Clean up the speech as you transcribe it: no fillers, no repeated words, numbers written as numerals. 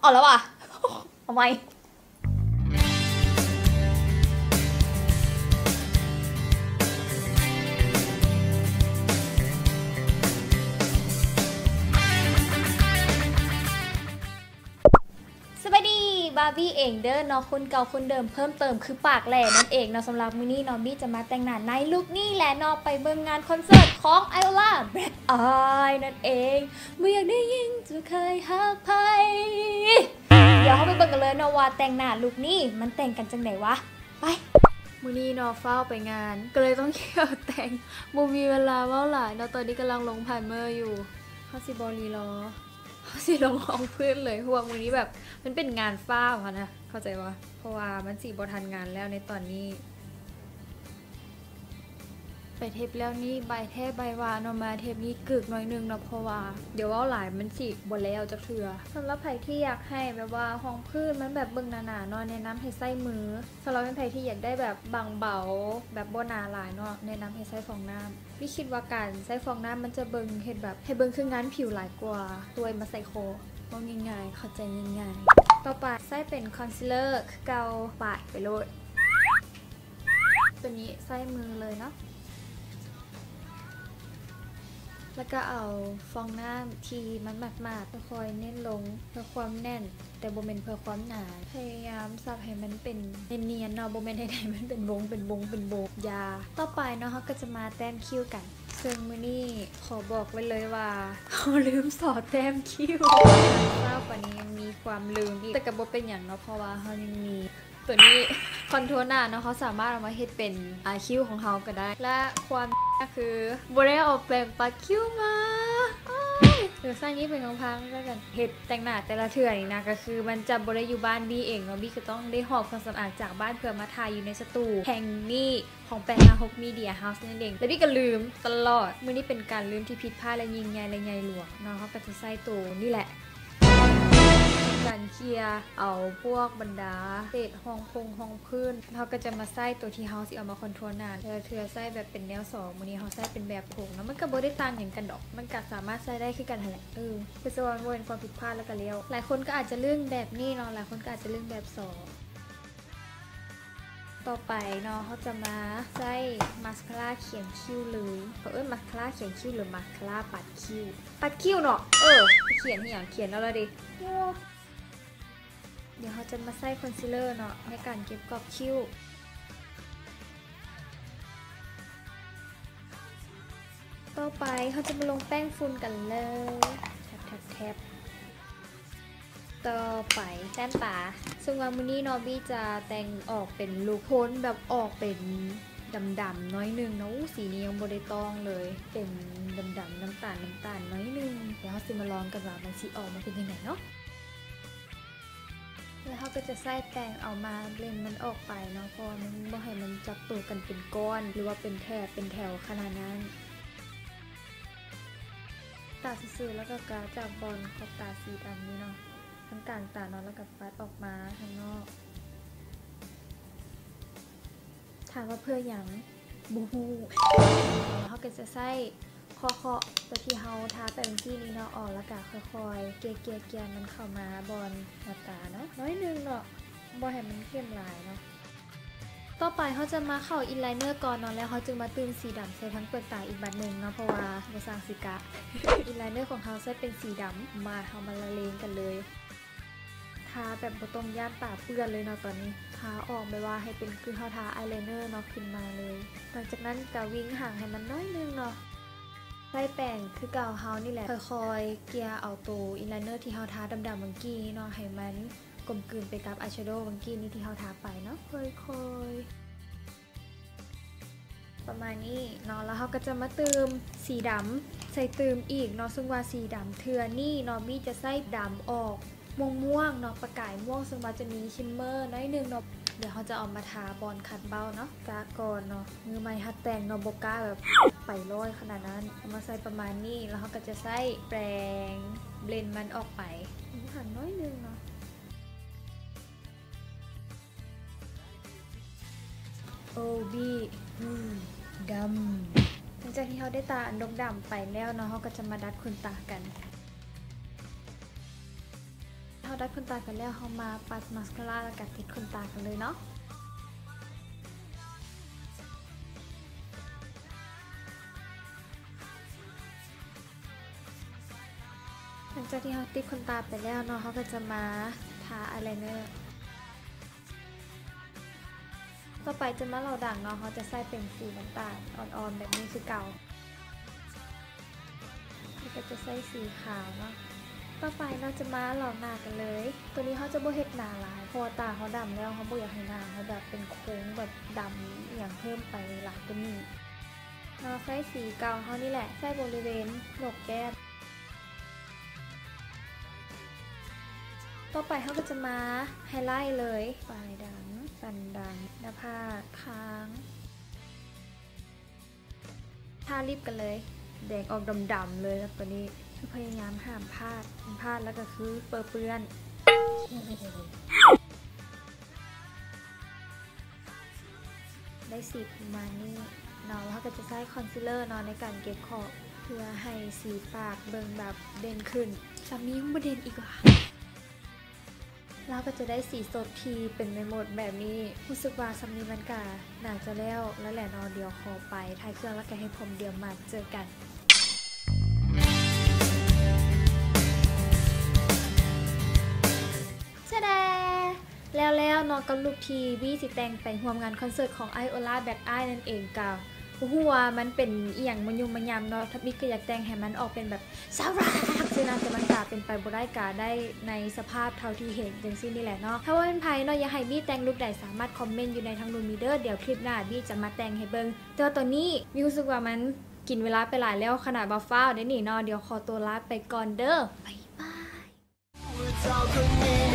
เอาแล้วว่ะทำไมสวัสดีบาร์บี้เองเด้อเนาะคนเก่าคนเดิมเพิ่มเติมคือปากแหล่นั่นเองเนาะสำหรับมื้อนี้เนาะบี้จะมาแต่งหน้าในลุคนี้แหละเนาะไปเบิ่งงานคอนเสิร์ตของไอโอล่าแบล็คอายนั่นเองเมื่ออยากได้ยินจะเคยหักใครเดี๋ยวเขาไปเบิ่งกันเลยเนาะว่าแต่งหน้าลุคนี้มันแต่งกันจังไหนวะไปมื้อนี้เนาะเฝ้าไปงานก็เลยต้องเที่ยวแต่งบ่มีเวลาเว้าหลายเนาะตอนนี้กำลังลงผ่านเมอร์อยู่เขาสิบอลีรอเขาสิลงห้องเพื่อนเลยเพราะว่ามื้อนี้แบบมันเป็นงานฟ้าค่ะนะเข้าใจว่าเพราะว่ามันสิบ่ทันงานแล้วในตอนนี้ไปเทปแล้วนี่ใบแทบใบวานออกมาเทปนี้กึกหน่อยนึงนะเพราะว่าเดี๋ยวว่าหลายมันสิบ่แล้วจะเถื่อสำหรับใครที่อยากให้แบบว่าห้องพื้นมันแบบเบิ่งหนาๆเนาะแนะนำให้ใส่มือสำหรับใครที่อยากได้แบบบางเบาแบบบ่หนาหลายเนาะแนะนำให้ใส่ฟองน้ำพี่คิดว่าการใส่ฟองน้ำมันจะเบิ่งเห็นแบบให้เบิ่งคืองานผิวหลายกว่าตัวมาใส่โคว่าง่ายๆเข้าใจง่ายๆต่อไปใส่เป็นคอนซีลเลอร์เกาปาดไปโลดตัวนี้ใส่มือเลยเนาะแล้วก็เอาฟองน้ำที่มันหมาดๆค่อยๆเน้นลงเพื่อความแน่นแต่โบเมนเพื่อความหนาพยายามสับให้มันเป็นเนียนๆเนาะโบเมนให้มันเป็นวงยาต่อไปเนาะเขาก็จะมาแต้มคิ้วกันซึ่งมื้อนี้ขอบอกไว้เลยว่าเขาลืมสอดแต้มคิ้วเศร้ากว่านี้ยังมีความลืมอีกแต่กับโบเป็นอย่างเนาะเพราะว่าเขายังมีตัวนี้คอนโทรลหน้าเนาะเขาสามารถเอามาเฮ็ดเป็นคิ้วของเขาก็ได้และความคือโบได้เอาแปรงปัดคิ้วมาเดี๋ยวสร้างนี้เป็นของพังแล้วกันเฮ็ดแต่งหน้าแต่ละเทื่อนี่นะก็คือมันจะโบได้อยู่บ้านบี้เองเนาะบี้ก็ต้องได้หอบเครื่องสำอางจากบ้านเพื่อมาถ่ายอยู่ในสตูแห่งนี้ของ856 Media House นั่นเองแล้วบี้ก็ลืมตลอดมื้อนี้เป็นการลืมที่ผิดพลาดและยิ่งใหญ่และใหญ่หลวงเนาะเขาก็จะใส่ตัวนี่แหละการเคลียร์เอาพวกบรรดาเศษห้องพื้นเขาก็จะมาใส่ตัวที่เขาสิเอามาคอนโทรลนานเทือใส่แบบเป็นแนว2มื้อนี้เขาใส่เป็นแบบโค้งแล้วมันก็บ่ได้ต่างอย่างกันดอกมันก็สามารถใส่ได้คือกันแหละคือสวรรค์เป็นความผิดพลาดแล้วก็เลี้ยวหลายคนก็อาจจะเลื่อนแบบนี้เนาะหลายคนก็อาจจะเลื่อนแบบ2ต่อไปเนาะเขาจะมาใส่มาสคาร่าเขียนคิ้วเลยมาสคาร่าเขียนคิ้วหรือมาสคาร่าปัดคิ้วเนาะเขียนอย่างเขียนแล้วละดิเดี๋ยวเขาจะมาใส่คอนซีลเลอร์เนาะในการเก็บกรอบคิ้วต่อไปเขาจะมาลงแป้งฝุ่นกันเลยแทบต่อไปแต้มตาซึ่งวันนี้นอบี้จะแต่งออกเป็นลุคโทนแบบออกเป็นดำๆน้อยนึงเนาะสีนี้ยังโบได้ต้องเลยเป็นดำๆน้ำตาลน้อยนึงเดี๋ยวเขาจะมาลองกันว่ามันสีออกมาเป็นยังไงเนาะแล้วเขาก็จะใส่แป้งเอามาเบลนมันออกไปเนาะเพราะมันไม่ให้มันจับตัวกันเป็นก้อนหรือว่าเป็นแถวขนาดนั้นตาซื่อๆแล้วก็กาจากบอลขอบตาสีดำนี้เนาะทั้งกลางตาเนาะแล้วก็ปัดออกมาข้างนอกถามว่าเพื่ออย่างบูฮูเขาก็จะใส่เคาะตัวที่เขาทาแป้งที่นี้เนาะออกแล้วก็ค่อยๆเกียร์มันเข้ามาบอลหน้าตาเนาะน้อยนึงเนาะบอลให้มันเข้มลายเนาะต่อไปเขาจะมาเข้าอินไลเนอร์ก่อนเนาะแล้วเขาจึงมาตื้มสีดำใส่ทั้งเปลือกตาอีกบัดหนึ่งเนาะเพราะว่าจะสร้างสีกะ อินไลเนอร์ของเขาใช้เป็นสีดำมาเขามาละเลงกันเลยทาแบบบ่ต้องย่านตาเปื้อนเลยเนาะตอนนี้ทาออกไปว่าให้เป็นคือเขาทาอายไลเนอร์เนาะขึ้นมาเลยหลังจากนั้นก็วิ่งห่างให้มันน้อยนึงเนาะใส่แป้งคือเก่าเฮานี่แหละค่อยๆเกลี่ยเอาตัวอินไลเนอร์ที่เฮาทาดำๆเมื่อกี้เนาะให้มันกลมกลืนไปกับอายแชโดว์เมื่อกี้นี้ที่เฮาทาไปเนาะค่อยๆประมาณนี้เนาะแล้วเฮาก็จะมาเติมสีดำใส่เติมอีกเนาะซึ่งว่าสีดำเทื่อนี่เนาะบี้จะใส่ดำออกม่วงเนาะประกายม่วงซึ่งว่าจะมีชิมเมอร์น้อยนึงเนาะเดี๋ยวเขาจะเอามาทาบอลคัดเบ้าเนาะกาก่อนเนาะมือไม้ฮัดแต่งเนาะโบก้าแบบไปร้อยขนาดนั้นเอามาใส่ประมาณนี้แล้วเขาก็จะใส่แปรงเบลนมันออกไปหั่นน้อยนึงเนาะโอ้บีดำหลังจากที่เขาได้ตาอันดำไปแล้วเนาะเขาก็จะมาดัดขนตากันเ เราได้ขนตากันแล้วเรามาปัดมาสคาร่าแล้วก็ติดขนตากันเลยเนาะหลังจากที่เราติดขนตาไปแล้วเนาะเขาก็จะมาทาอายไลเนอร์ต่อไปจะมาเราดังเนาะเขาจะใส่เป็นสีน้ำตาลอ่อนๆแบบนี้คือเก่าแล้วก็จะใส่สีขาวเนาะต่อไปเราจะมาหล่อหน้ากันเลยตัวนี้เขาจะบ่เฮ็ดหน้าลายเพราะตาเขาดำแล้วเขาบ่อยากให้หน้าเขาแบบเป็นโค้งแบบดำอย่างเพิ่มไปหลายตัวนี้เราใส่สีเก่าเขานี่แหละใส่บริเวณโหนกแก้มต่อไปเขาก็จะมาไฮไลท์เลยปลายดังสันดังหน้าผากค้างทาลิปกันเลยแดงออกดำๆเลยแล้วตัวนี้คือพยายามห้ามพลาดแล้วก็คือเปื้อนได้สีประมาณนี้เนาะแล้วก็จะใช้คอนซีลเลอร์เนาะในการเก็บขอบเพื่อให้สีปากเบิ่งแบบเด่นขึ้นสามียังบ่เด่นอีกว่ะเราก็จะได้สีสดทีเป็นในโหมดแบบนี้รู้สึกว่าซัมนี้มันกะน่าจะแล้วแหละนอนเดียวขอไปท้ายเครื่องแล้วก็ให้ผมเดียวมาเจอกันชะแดแล้วนอนกับลูกทีบี้สิแต่งไปร่วมงานคอนเสิร์ตของไอโอลาแบ็คไอนั่นเองกับหัวมันเป็นเอียงมันยุ่มมันยำเนาะทับบี้ก็อยากแต่งให้มันออกเป็นแบบสาราซึ่งน่าจะมันกาเป็นไปบ่ได้กาได้ในสภาพเท่าที่เห็นจังซี่นี่แหละเนาะถ้าว่าเป็นไผเนาะอยากให้บี้แต่งลุคใดสามารถคอมเมนต์อยู่ในทางรูมมีเดอร์เดี๋ยวคลิปหน้าบี้จะมาแต่งให้เบิ่งแต่ว่าตอนนี้บี้รู้สึกว่ามันกินเวลาไปหลายแล้วขนาดบ่ฟ้าวได้นี่เนาะเดี๋ยวขอตัวลาไปก่อนเด้อบ๊ายบาย